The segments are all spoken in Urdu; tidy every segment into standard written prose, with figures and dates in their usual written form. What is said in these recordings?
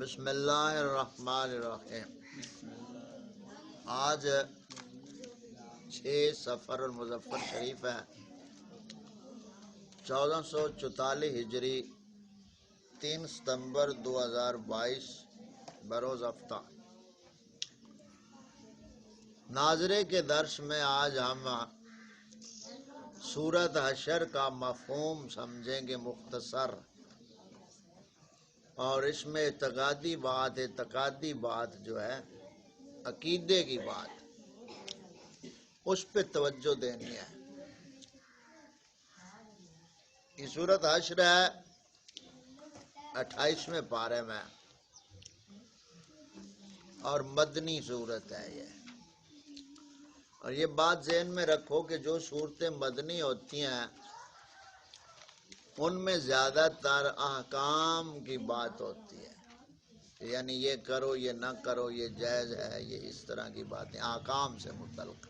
بسم اللہ الرحمن الرحیم۔ آج 6 صفر المظفر شریف ہے، 1444 ہجری، 3 ستمبر 2022 بروز ہفتہ۔ ناظرے کے درس میں آج ہم سورۃ حشر کا مفہوم سمجھیں گے مختصر، اور اس میں اعتقادی بات جو ہے عقیدے کی بات، اس پہ توجہ دینی ہے۔ یہ سورۃ حشر ہے 28ویں پارے میں، اور مدنی سورت ہے یہ۔ اور یہ بات ذہن میں رکھو کہ جو صورتیں مدنی ہوتی ہیں ان میں زیادہ تر احکام کی بات ہوتی ہے، یعنی یہ کرو یہ نہ کرو، یہ جائز ہے، یہ اس طرح کی باتیں احکام سے متعلق۔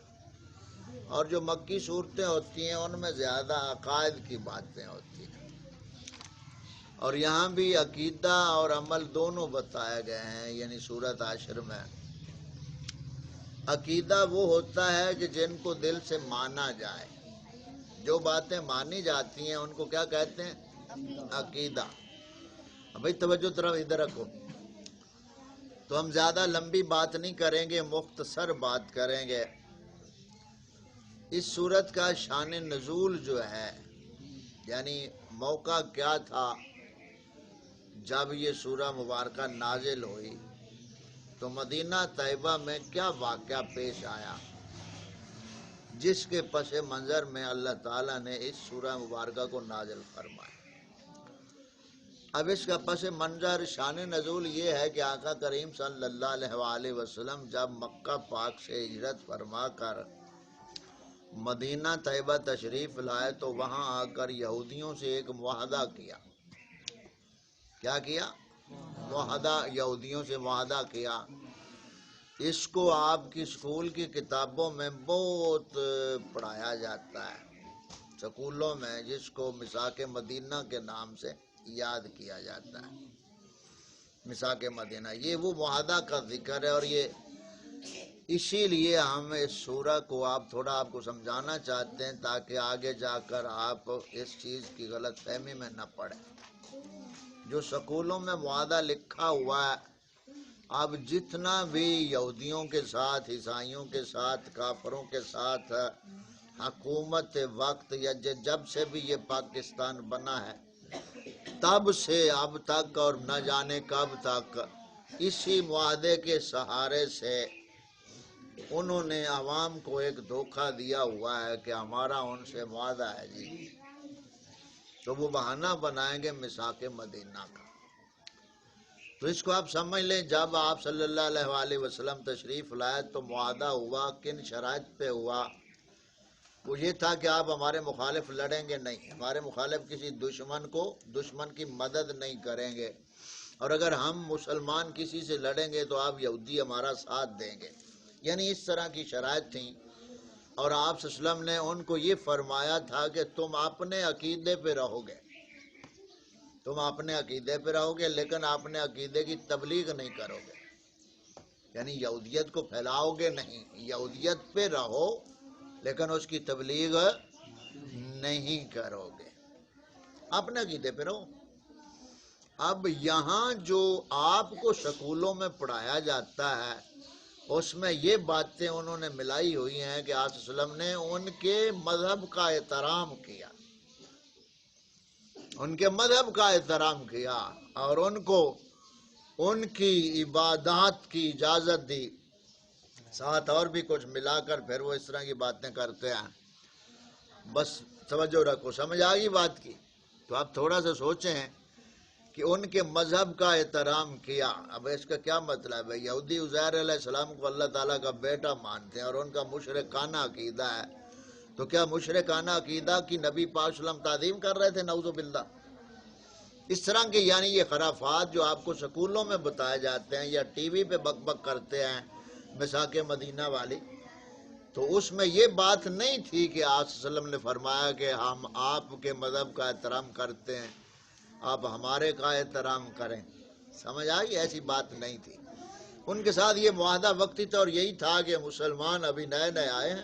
اور جو مکی صورتیں ہوتی ہیں ان میں زیادہ عقائد کی باتیں ہوتی ہیں، اور یہاں بھی عقیدہ اور عمل دونوں بتائے گئے ہیں۔ یعنی سورۃ حشر میں عقیدہ وہ ہوتا ہے کہ جن کو دل سے مانا جائے، جو باتیں مانی جاتی ہیں ان کو کیا کہتے ہیں؟ عقیدہ۔ بھائی توجہ طرف ادھر رکھو، تو ہم زیادہ لمبی بات نہیں کریں گے، مختصر بات کریں گے۔ اس سورت کا شان نزول جو ہے، یعنی موقع کیا تھا جب یہ سورہ مبارکہ نازل ہوئی، تو مدینہ طیبہ میں کیا واقعہ پیش آیا جس کے پس منظر میں اللہ تعالیٰ نے اس سورہ مبارکہ کو نازل فرمایا۔ اب اس کا پس منظر شان نزول یہ ہے کہ آقا کریم صلی اللہ علیہ وآلہ وسلم جب مکہ پاک سے ہجرت فرما کر مدینہ طیبہ تشریف لائے تو وہاں آ کر یہودیوں سے ایک معاہدہ کیا۔ کیا کیا؟ معاہدہ، یہودیوں سے معاہدہ کیا۔ اس کو آپ کی اسکول کی کتابوں میں بہت پڑھایا جاتا ہے، سکولوں میں، جس کو میثاق مدینہ کے نام سے یاد کیا جاتا ہے۔ میثاق مدینہ، یہ وہ معاہدہ کا ذکر ہے، اور یہ اسی لیے ہم اس سورہ کو آپ کو سمجھانا چاہتے ہیں تاکہ آگے جا کر آپ اس چیز کی غلط فہمی میں نہ پڑیں۔ جو سکولوں میں معاہدہ لکھا ہوا ہے، اب جتنا بھی یہودیوں کے ساتھ، عیسائیوں کے ساتھ، کافروں کے ساتھ حکومت وقت یا جب سے بھی یہ پاکستان بنا ہے تب سے اب تک، اور نہ جانے کب تک، اسی معاہدے کے سہارے سے انہوں نے عوام کو ایک دھوکہ دیا ہوا ہے کہ ہمارا ان سے معاہدہ ہے جی، تو وہ بہانہ بنائیں گے میثاق مدینہ کا۔ تو اس کو آپ سمجھ لیں، جب آپ صلی اللہ علیہ وآلہ وسلم تشریف لائے تو معاہدہ ہوا، کن شرائط پہ ہوا؟ وہ یہ تھا کہ آپ ہمارے مخالف لڑیں گے نہیں، ہمارے مخالف کسی دشمن کی مدد نہیں کریں گے، اور اگر ہم مسلمان کسی سے لڑیں گے تو آپ یہودی ہمارا ساتھ دیں گے۔ یعنی اس طرح کی شرائط تھیں، اور آپ صلی اللہ علیہ وسلم نے ان کو یہ فرمایا تھا کہ تم اپنے عقیدے پہ رہو گے، تم اپنے عقیدے پہ رہو گے، لیکن اپنے عقیدے کی تبلیغ نہیں کرو گے، یعنی یہودیت کو پھیلاؤ گے نہیں، یہودیت پہ رہو لیکن اس کی تبلیغ نہیں کرو گے، اپنے عقیدے پہ رہو۔ اب یہاں جو آپ کو سکولوں میں پڑھایا جاتا ہے اس میں یہ باتیں انہوں نے ملائی ہوئی ہیں کہ آپ صلی اللہ علیہ وسلم نے ان کے مذہب کا احترام کیا، ان کے مذہب کا احترام کیا، اور ان کو ان کی عبادات کی اجازت دی، ساتھ اور بھی کچھ ملا کر پھر وہ اس طرح کی باتیں کرتے ہیں۔ بس توجہ رکھو، سمجھ آگئی بات کی؟ تو آپ تھوڑا سا سوچیں کہ ان کے مذہب کا احترام کیا۔ اب اس کا کیا مطلب ہے؟ یہودی عزیر علیہ السلام کو اللہ تعالیٰ کا بیٹا مانتے ہیں، اور ان کا مشرکانہ عقیدہ ہے، تو کیا مشرکانہ عقیدہ کی نبی پاک صلی اللہ علیہ وسلم تعظیم کر رہے تھے؟ نعوذ باللہ۔ اس طرح کے یعنی یہ خرافات جو آپ کو سکولوں میں بتائے جاتے ہیں یا ٹی وی پہ بک بک کرتے ہیں میثاق مدینہ والی، تو اس میں یہ بات نہیں تھی کہ آپ صلی اللہ علیہ وسلم نے فرمایا کہ ہم آپ کے مذہب کا احترام کرتے ہیں، آپ ہمارے کا احترام کریں۔ سمجھ آئی؟ ایسی بات نہیں تھی ان کے ساتھ، یہ معاہدہ وقتی طور یہی تھا کہ مسلمان ابھی نئے نئے آئے ہیں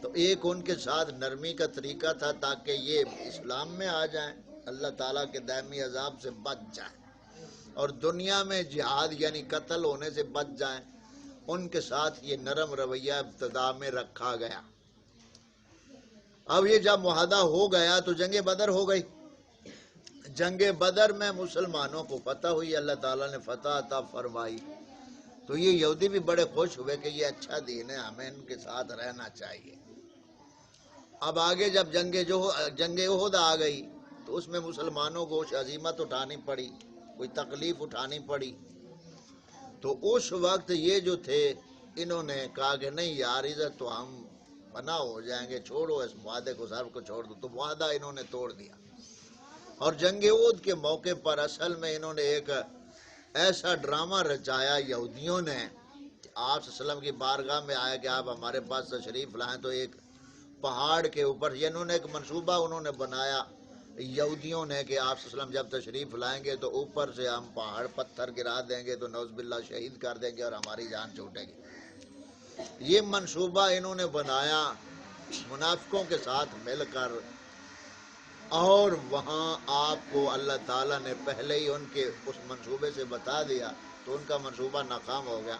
تو ایک ان کے ساتھ نرمی کا طریقہ تھا تاکہ یہ اسلام میں آ جائیں، اللہ تعالیٰ کے دائمی عذاب سے بچ جائیں اور دنیا میں جہاد یعنی قتل ہونے سے بچ جائیں۔ ان کے ساتھ یہ نرم رویہ ابتدا میں رکھا گیا۔ اب یہ جب معاہدہ ہو گیا تو جنگ بدر ہو گئی۔ جنگ بدر میں مسلمانوں کو فتح ہوئی، اللہ تعالیٰ نے فتح عطا فرمائی، تو یہ یہودی بھی بڑے خوش ہوئے کہ یہ اچھا دین ہے، ہمیں ان کے ساتھ رہنا چاہیے۔ اب آگے جب جنگ احد آ گئی تو اس میں مسلمانوں کو عزیمت اٹھانی پڑی، کوئی تکلیف اٹھانی پڑی، تو اس وقت یہ جو تھے انہوں نے کہا کہ نہیں یار عزت تو ہم پناہ ہو جائیں گے، چھوڑو اس معاہدے کو، سب کو چھوڑ دو، تو معاہدہ انہوں نے توڑ دیا۔ اور جنگ احد کے موقع پر اصل میں انہوں نے ایک ایسا ڈرامہ رچایا یہودیوں نے کہ آپ صلی اللہ علیہ وسلم کی بارگاہ میں آیا کہ آپ ہمارے پاس تشریف لائیں، تو ایک پہاڑ کے اوپر انہوں نے ایک منصوبہ انہوں نے بنایا یہودیوں نے کہ آپ صلی اللہ علیہ وسلم جب تشریف لائیں گے تو اوپر سے ہم پہاڑ پتھر گرا دیں گے تو نعوذ باللہ شہید کر دیں گے اور ہماری جان چھوٹے گی۔ یہ منصوبہ انہوں نے بنایا منافقوں کے ساتھ مل کر، اور وہاں آپ کو اللہ تعالیٰ نے پہلے ہی ان کے اس منصوبے سے بتا دیا تو ان کا منصوبہ ناکام ہو گیا۔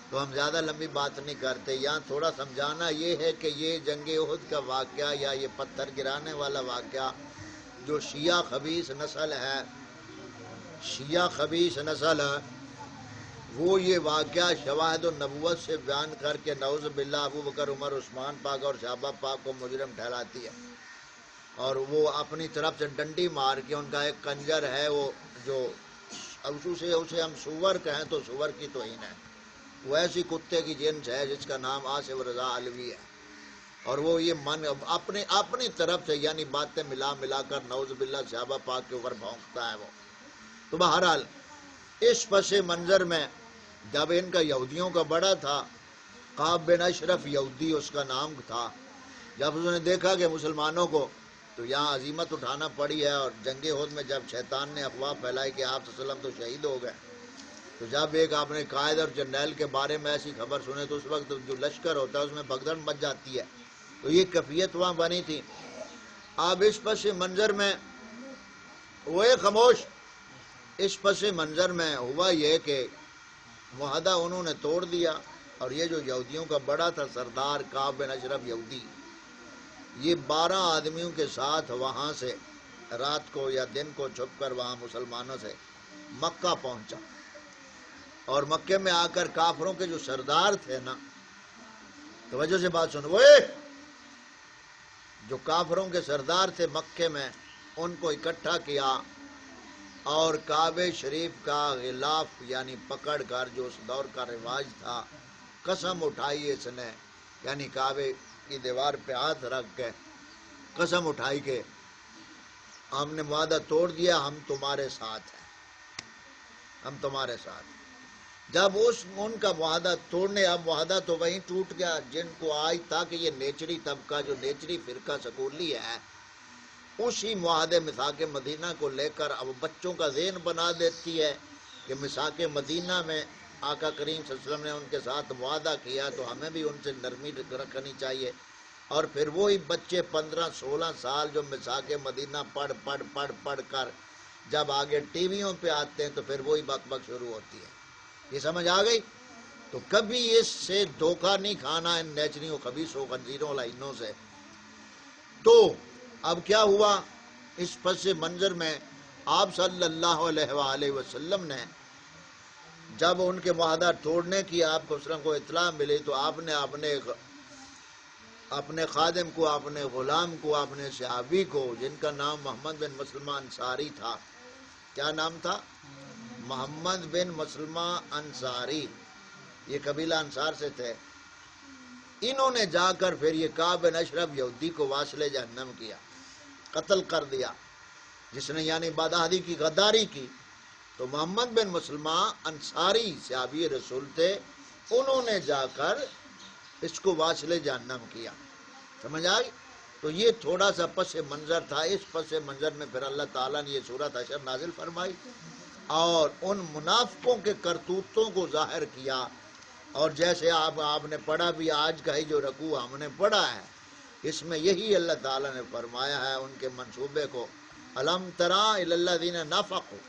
تو ہم زیادہ لمبی بات نہیں کرتے، یہاں تھوڑا سمجھانا یہ ہے کہ یہ جنگ احد کا واقعہ یا یہ پتھر گرانے والا واقعہ جو شیعہ خبیث نسل ہے، وہ یہ واقعہ شواہد النبوت سے بیان کر کے نعوذ باللہ ابو بکر عمر عثمان پاک اور صحابہ پاک کو مجرم ٹھہراتی ہے، اور وہ اپنی طرف سے ڈنڈی مار کے ان کا ایک کنجر ہے وہ جو اسے ہم سور کہیں تو سور کی توہین ہے، وہ ایسی کتے کی جنس ہے جس کا نام آصف رضا علوی ہے، اور وہ یہ اپنی طرف سے یعنی باتیں ملا کر نعوذ باللہ صحابہ پاک کے اوپر بھونکتا ہے وہ۔ تو بہرحال اس پس منظر میں جب ان کا یہودیوں کا بڑا تھا، قعب بن اشرف یہودی اس کا نام تھا، جب اس نے دیکھا کہ مسلمانوں کو تو یہاں عزیمت اٹھانا پڑی ہے، اور جنگ احد میں جب شیطان نے افواہ پھیلائی کہ آپ صلی اللہ علیہ وسلم تو شہید ہو گئے، تو جب ایک آپ نے قائد اور جرنیل کے بارے میں ایسی خبر سنے تو اس وقت جو لشکر ہوتا ہے اس میں بھگدڑ مچ جاتی ہے، تو یہ کیفیت وہاں بنی تھی۔ اب اس پس منظر میں وہ خاموش، اس پس منظر میں ہوا یہ کہ معاہدہ انہوں نے توڑ دیا، اور یہ جو یہودیوں کا بڑا تھا سردار قعب بن اشرف یہودی، یہ 12 آدمیوں کے ساتھ وہاں سے رات کو یا دن کو چھپ کر وہاں مسلمانوں سے مکہ پہنچا، اور مکے میں آ کر کافروں کے جو سردار تھے نا، توجہ سے بات سنو، وہ جو کافروں کے سردار تھے مکے میں ان کو اکٹھا کیا، اور کعبہ شریف کا غلاف یعنی پکڑ کر جو اس دور کا رواج تھا، قسم اٹھائی اس نے، یعنی کعبے کی دیوار پہ ہاتھ رکھ کے قسم اٹھائی کہ ہم نے معاہدہ توڑ دیا، ہم تمہارے ساتھ ہیں، ہم تمہارے ساتھ۔ جب ان کا معاہدہ توڑنے، اب معاہدہ تو وہیں ٹوٹ گیا جن کو آج تک یہ نیچری طبقہ جو نیچری فرقہ سکولی ہے اسی معاہدے میثاق مدینہ کو لے کر اب بچوں کا ذہن بنا دیتی ہے کہ میثاق مدینہ میں آقا کریم صلی اللہ علیہ وسلم نے ان کے ساتھ معاہدہ کیا تو ہمیں بھی ان سے نرمی رکھنی چاہیے، اور پھر وہی بچے 15-16 سال جو میثاق مدینہ پڑھ کر جب آگے ٹی ویوں پہ آتے ہیں تو پھر وہی بک بک شروع ہوتی ہے۔ یہ سمجھ آ گئی؟ تو کبھی اس سے دھوکہ نہیں کھانا ان نیچریوں خبیثوں خنزیروں لائنوں سے۔ تو اب کیا ہوا اس پس منظر میں، آپ صلی اللہ علیہ وآلہ وسلم نے جب ان کے معاہدہ توڑنے کی آپ کو وسلم کو اطلاع ملی تو آپ نے اپنے خادم کو، اپنے غلام کو، اپنے صحابی کو جن کا نام محمد بن مسلمہ انصاری تھا، کیا نام تھا؟ محمد بن مسلمہ انصاری، یہ قبیلہ انصار سے تھے، انہوں نے جا کر پھر یہ کعب بن اشرف یہودی کو واصل جہنم کیا، قتل کر دیا، جس نے یعنی بدعہدی کی، غداری کی۔ تو محمد بن مسلمہ انصاری صحابی رسول تھے، انہوں نے جا کر اس کو واصل جہنم کیا، سمجھ آئی؟ تو یہ تھوڑا سا پس منظر تھا۔ اس پس منظر میں پھر اللہ تعالیٰ نے یہ سورۃ حشر نازل فرمائی، اور ان منافقوں کے کرتوتوں کو ظاہر کیا. اور جیسے آپ نے پڑھا بھی آج کا ہی جو رکوع ہم نے پڑھا ہے، اس میں یہی اللہ تعالیٰ نے فرمایا ہے ان کے منصوبے کو. الم تری الی الذین نافقوا،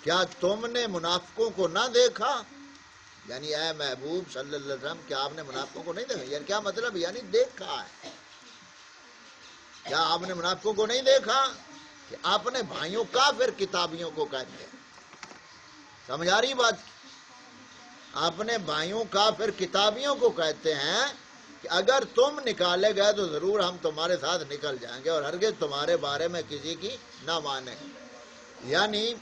کیا تم نے منافقوں کو نہ دیکھا؟ یعنی اے محبوب صلی اللہ علیہ وسلم، کیا آپ نے منافقوں کو نہیں دیکھا؟ یعنی کیا مطلب؟ یعنی دیکھا ہے. کیا آپ نے منافقوں کو نہیں دیکھا کہ اپنے بھائیوں کافر کتابیوں کو کہتے ہیں؟ سمجھ آ رہی بات؟ اپنے بھائیوں کافر کتابیوں کو کہتے ہیں کہ اگر تم نکالے گئے تو ضرور ہم تمہارے ساتھ نکل جائیں گے اور ہرگز تمہارے بارے میں کسی کی نہ مانیں. یعنی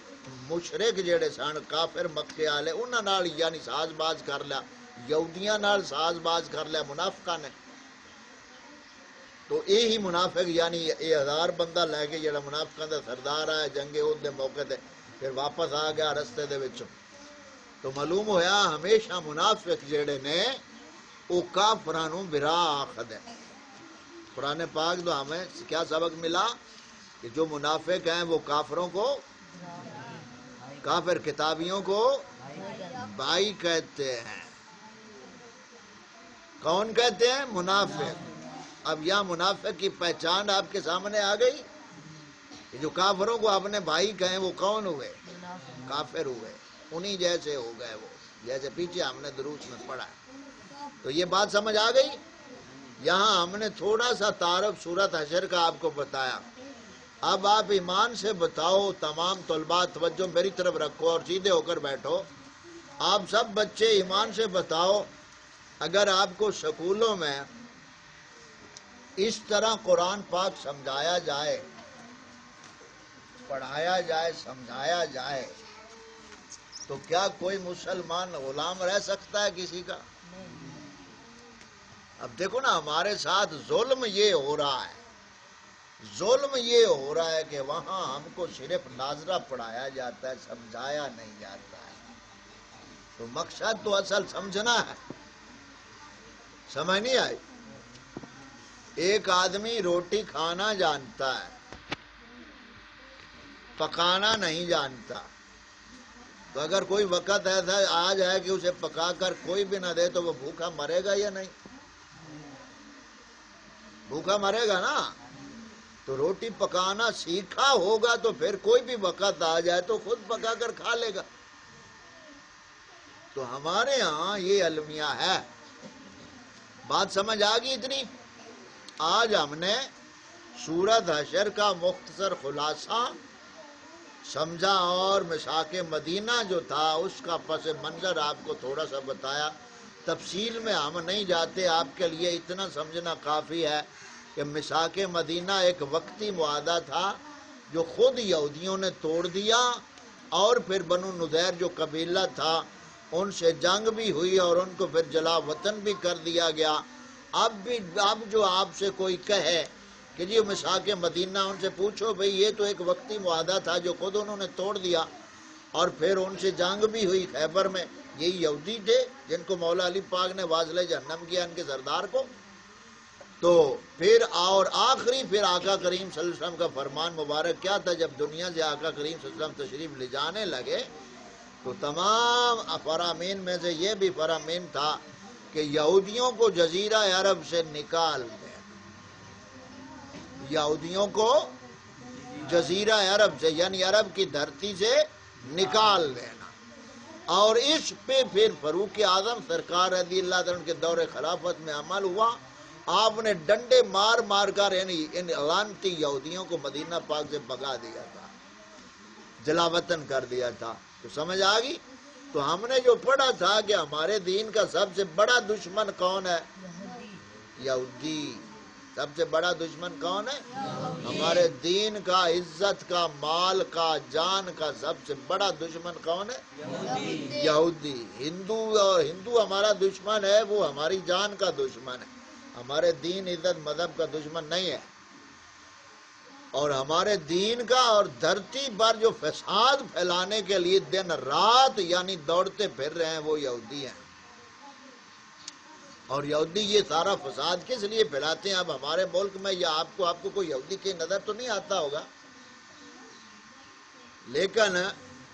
مشرک جڑے سن کافر مکے والے انہاں نال یعنی ساز باز کر لیا، یہودیاں نال ساز باز کر لیا منافقاں نے. تو یہی منافق یعنی یہ 1000 بندہ لے کے جڑا منافقاں دا سردار آیا جنگ احد دے موقع تے پھر واپس آ گیا رستے دے وچوں. تو معلوم ہویا ہمیشہ منافق جڑے نے وہ کافراں نوں برا آکھدے. قرآن پاک تو ہمیں کیا سبق ملا کہ جو منافق ہیں وہ کافروں کو، کافر کتابیوں کو بھائی کہتے ہیں. کون کہتے ہیں؟ منافق. اب یہاں منافق کی پہچان آپ کے سامنے آ گئی کہ جو کافروں کو اپنے بھائی کہیں وہ کون ہوئے؟ کافر ہوئے. انہی جیسے ہو گئے وہ، جیسے پیچھے ہم نے دروس میں پڑھا. تو یہ بات سمجھ آ گئی. یہاں ہم نے تھوڑا سا تعارف سورت حشر کا آپ کو بتایا. اب آپ ایمان سے بتاؤ، تمام طلباء توجہ میری طرف رکھو اور سیدھے ہو کر بیٹھو. آپ سب بچے ایمان سے بتاؤ، اگر آپ کو سکولوں میں اس طرح قرآن پاک سمجھایا جائے، پڑھایا جائے، سمجھایا جائے، تو کیا کوئی مسلمان غلام رہ سکتا ہے کسی کا؟ اب دیکھو نا ہمارے ساتھ ظلم یہ ہو رہا ہے، ظلم یہ ہو رہا ہے کہ وہاں ہم کو صرف ناظرہ پڑھایا جاتا ہے، سمجھایا نہیں جاتا ہے. تو مقصد تو اصل سمجھنا ہے. سمجھ نہیں آئی؟ ایک آدمی روٹی کھانا جانتا ہے، پکانا نہیں جانتا. تو اگر کوئی وقت ایسا آ جائے کہ اسے پکا کر کوئی بھی نہ دے تو وہ بھوکا مرے گا یا نہیں؟ بھوکا مرے گا نا. تو روٹی پکانا سیکھا ہوگا تو پھر کوئی بھی وقت آ جائے تو خود پکا کر کھا لے گا. تو ہمارے ہاں یہ المیہ ہے. بات سمجھ آ گئی اتنی؟ آج ہم نے سورت حشر کا مختصر خلاصہ سمجھا اور مساک مدینہ جو تھا اس کا پس منظر آپ کو تھوڑا سا بتایا. تفصیل میں ہم نہیں جاتے، آپ کے لیے اتنا سمجھنا کافی ہے کہ مساک مدینہ ایک وقتی معاہدہ تھا جو خود یہودیوں نے توڑ دیا، اور پھر بنو نذیر جو قبیلہ تھا ان سے جنگ بھی ہوئی اور ان کو پھر جلا وطن بھی کر دیا گیا. اب جو آپ سے کوئی کہے کہ جی مساک مدینہ، ان سے پوچھو بھئی یہ تو ایک وقتی معاہدہ تھا جو خود انہوں نے توڑ دیا اور پھر ان سے جنگ بھی ہوئی خیبر میں. یہی یہودی تھے جن کو مولا علی پاک نے واصل جہنم کیا، ان کے سردار کو. تو پھر اور آخری پھر آقا کریم صلی اللہ علیہ وسلم کا فرمان مبارک کیا تھا؟ جب دنیا سے آقا کریم صلی اللہ علیہ وسلم تشریف لے جانے لگے تو تمام فرامین میں سے یہ بھی فرامین تھا کہ یہودیوں کو جزیرہ عرب سے نکال دیں. یہودیوں کو جزیرہ عرب سے یعنی عرب کی دھرتی سے نکال دینا. اور اس پہ پھر فاروق اعظم سرکار رضی اللہ عنہ کے دور خلافت میں عمل ہوا. آپ نے ڈنڈے مار مار کر یعنی ان لعنتی یہودیوں کو مدینہ پاک سے بھگا دیا تھا، جلا وطن کر دیا تھا. تو سمجھ آ گئی؟ تو ہم نے جو پڑھا تھا کہ ہمارے دین کا سب سے بڑا دشمن کون ہے؟ یہودی. سب سے بڑا دشمن کون ہے؟ ہمارے دین کا، عزت کا، مال کا، جان کا سب سے بڑا دشمن کون ہے؟ یہودی. ہندو ہمارا دشمن ہے، وہ ہماری جان کا دشمن ہے. ہمارے دین، عزت، مذہب کا دشمن نہیں ہے. اور ہمارے دین کا اور دھرتی پر جو فساد پھیلانے کے لیے دن رات یعنی دوڑتے پھر رہے ہیں وہ یہودی ہیں. اور یہودی یہ سارا فساد کس لیے پھیلاتے ہیں؟ اب ہمارے ملک میں یا آپ کو کوئی یہودی کی نظر تو نہیں آتا ہوگا. لیکن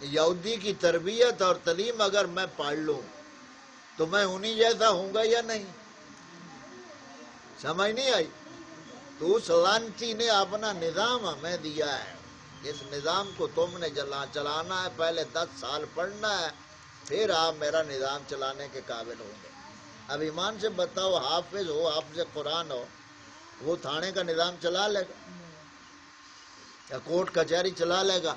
یہودی کی تربیت اور تعلیم اگر میں پڑھ لوں تو میں انہی جیسا ہوں گا یا نہیں؟ سمجھ نہیں آئی؟ تو اس لانتی نے اپنا نظام ہمیں دیا ہے، اس نظام کو تم نے چلانا ہے، پہلے 10 سال پڑھنا ہے، پھر آپ میرا نظام چلانے کے قابل ہوں گے۔ اب ایمان سے بتاؤ، حافظ ہو، حافظ قرآن ہو، وہ تھانے کا نظام چلا لے گا یا کورٹ کچہری چلا لے گا؟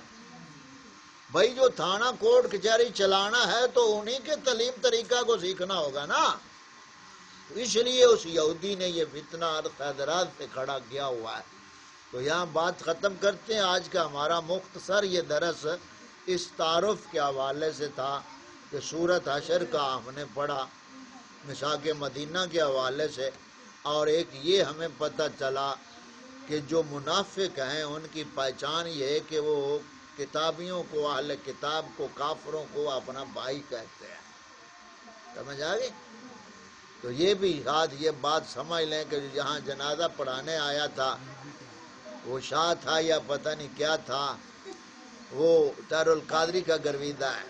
بھائی جو تھانہ کورٹ کچہری چلانا ہے تو انہی کے تعلیم طریقہ کو سیکھنا ہوگا نا۔ اس لیے اس یہودی نے یہ فتنہ حیدرآباد سے کھڑا کیا ہوا ہے۔ تو یہاں بات ختم کرتے ہیں۔ آج کا ہمارا مختصر یہ درس اس تعارف کے حوالے سے تھا کہ سورۃ حشر کا ہم نے پڑھا مساک مدینہ کے حوالے سے، اور ایک یہ ہمیں پتہ چلا کہ جو منافق ہیں ان کی پہچان یہ ہے کہ وہ کتابیوں کو، اہل کتاب کو، کافروں کو اپنا بھائی کہتے ہیں۔ سمجھ آ گئی؟ تو یہ بھی آج یہ بات سمجھ لیں کہ جہاں جنازہ پڑھانے آیا تھا وہ شاہ تھا یا پتہ نہیں کیا تھا، وہ دار القادری کا گرویدہ ہے۔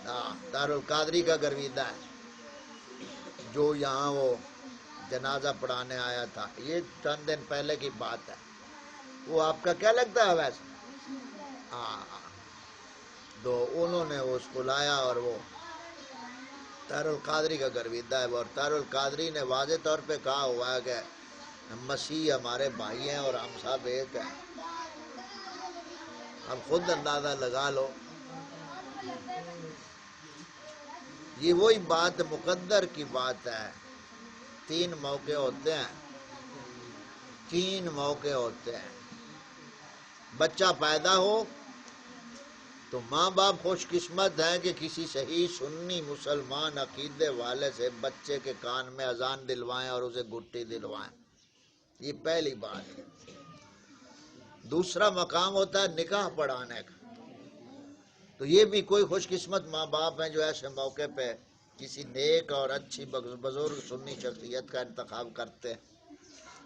ہاں، دار القادری کا گرویدہ ہے جو یہاں وہ جنازہ پڑھانے آیا تھا۔ یہ چند دن پہلے کی بات ہے۔ وہ آپ کا کیا لگتا ہے ویسے؟ ہاں، تو انہوں نے اس کو لایا اور وہ دار القادری کا گرویدہ ہے، اور دار القادری نے واضح طور پہ کہا ہوا ہے کہ مسیح ہمارے بھائی ہیں اور ہم سب ایک ہیں۔ اب خود اندازہ لگا لو۔ یہ وہی بات مقدر کی بات ہے۔ 3 موقع ہوتے ہیں، 3 موقع ہوتے ہیں۔ بچہ پیدا ہو تو ماں باپ خوش قسمت ہیں کہ کسی صحیح سنی مسلمان عقیدے والے سے بچے کے کان میں اذان دلوائیں اور اسے گٹی دلوائیں۔ یہ پہلی بات ہے۔ دوسرا مقام ہوتا ہے نکاح پڑھانے کا۔ تو یہ بھی کوئی خوش قسمت ماں باپ ہیں جو ایسے موقع پہ کسی نیک اور اچھی بزرگ سنی شخصیت کا انتخاب کرتے ہیں۔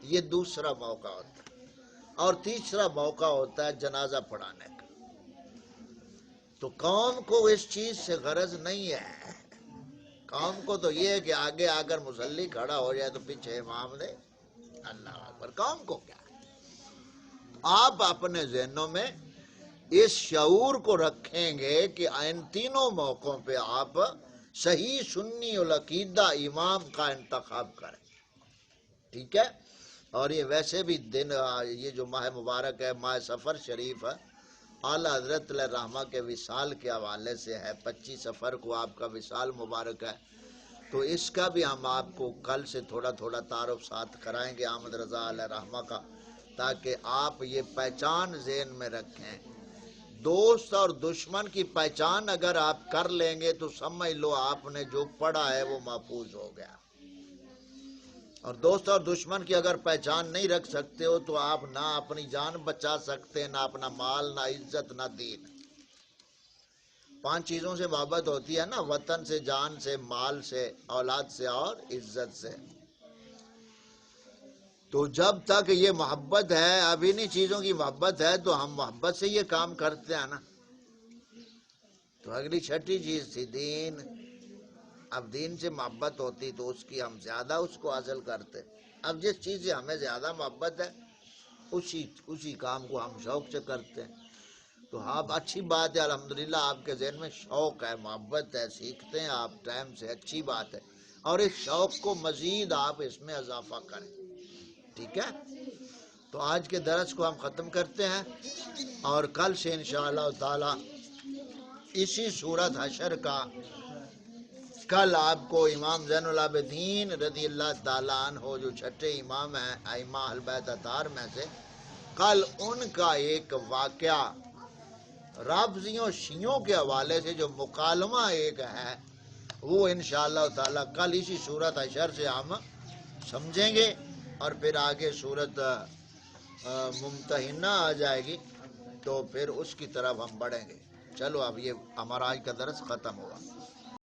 یہ دوسرا موقع ہوتا ہے۔ اور تیسرا موقع ہوتا ہے جنازہ پڑھانے کا۔ تو قوم کو اس چیز سے غرض نہیں ہے۔ قوم کو تو یہ ہے کہ آگے آ کر مصلی کھڑا ہو جائے تو پیچھے امام دے اللہ اکبر۔ قوم کو کیا ہے؟ آپ اپنے ذہنوں میں اس شعور کو رکھیں گے کہ ان تینوں موقعوں پہ آپ صحیح سنی العقیدہ امام کا انتخاب کریں۔ ٹھیک ہے؟ اور یہ ویسے بھی دن، یہ جو ماہ مبارک ہے، ماہ سفر شریف ہے، اعلیٰ حضرت علیہ الرحمہ کے وصال کے حوالے سے ہے۔ 25 سفر کو آپ کا وصال مبارک ہے، تو اس کا بھی ہم آپ کو کل سے تھوڑا تھوڑا تعارف ساتھ کرائیں گے احمد رضا علیہ الرحمہ کا، تاکہ آپ یہ پہچان ذہن میں رکھیں۔ دوست اور دشمن کی پہچان اگر آپ کر لیں گے تو سمجھ لو آپ نے جو پڑھا ہے وہ محفوظ ہو گیا۔ اور دوست اور دشمن کی اگر پہچان نہیں رکھ سکتے ہو تو آپ نہ اپنی جان بچا سکتے، نہ اپنا مال، نہ عزت، نہ دین۔ 5 چیزوں سے محبت ہوتی ہے نا، وطن سے، جان سے، مال سے، اولاد سے اور عزت سے۔ تو جب تک یہ محبت ہے، اب انہی چیزوں کی محبت ہے تو ہم محبت سے یہ کام کرتے ہیں نا۔ تو اگلی 6ٹھی چیز تھی دین۔ اب دین سے محبت ہوتی تو اس کی ہم زیادہ اس کو حاصل کرتے۔ اب جس چیز سے ہمیں زیادہ محبت ہے اسی کام کو ہم شوق سے کرتے ہیں۔ تو آپ اچھی بات ہے، الحمدللہ آپ کے ذہن میں شوق ہے، محبت ہے، سیکھتے ہیں آپ ٹائم سے، اچھی بات ہے۔ اور اس شوق کو مزید آپ اس میں اضافہ کریں۔ ٹھیک ہے؟ تو آج کے درس کو ہم ختم کرتے ہیں، اور کل سے انشاءاللہ تعالی اسی سورۃ حشر کا کل آپ کو امام زین العابدین رضی اللہ تعالیٰ عنہ جو 6 امام ہیں ائمہ اہل بیت اطہار میں سے، کل ان کا ایک واقعہ رافضیوں شیعوں کے حوالے سے جو مکالمہ ایک ہے وہ انشاءاللہ تعالیٰ کل اسی سورۃ حشر سے ہم سمجھیں گے، اور پھر آگے سورۃ ممتحنہ آ جائے گی تو پھر اس کی طرف ہم بڑھیں گے۔ چلو اب یہ ہمارا آج کا درس ختم ہوا۔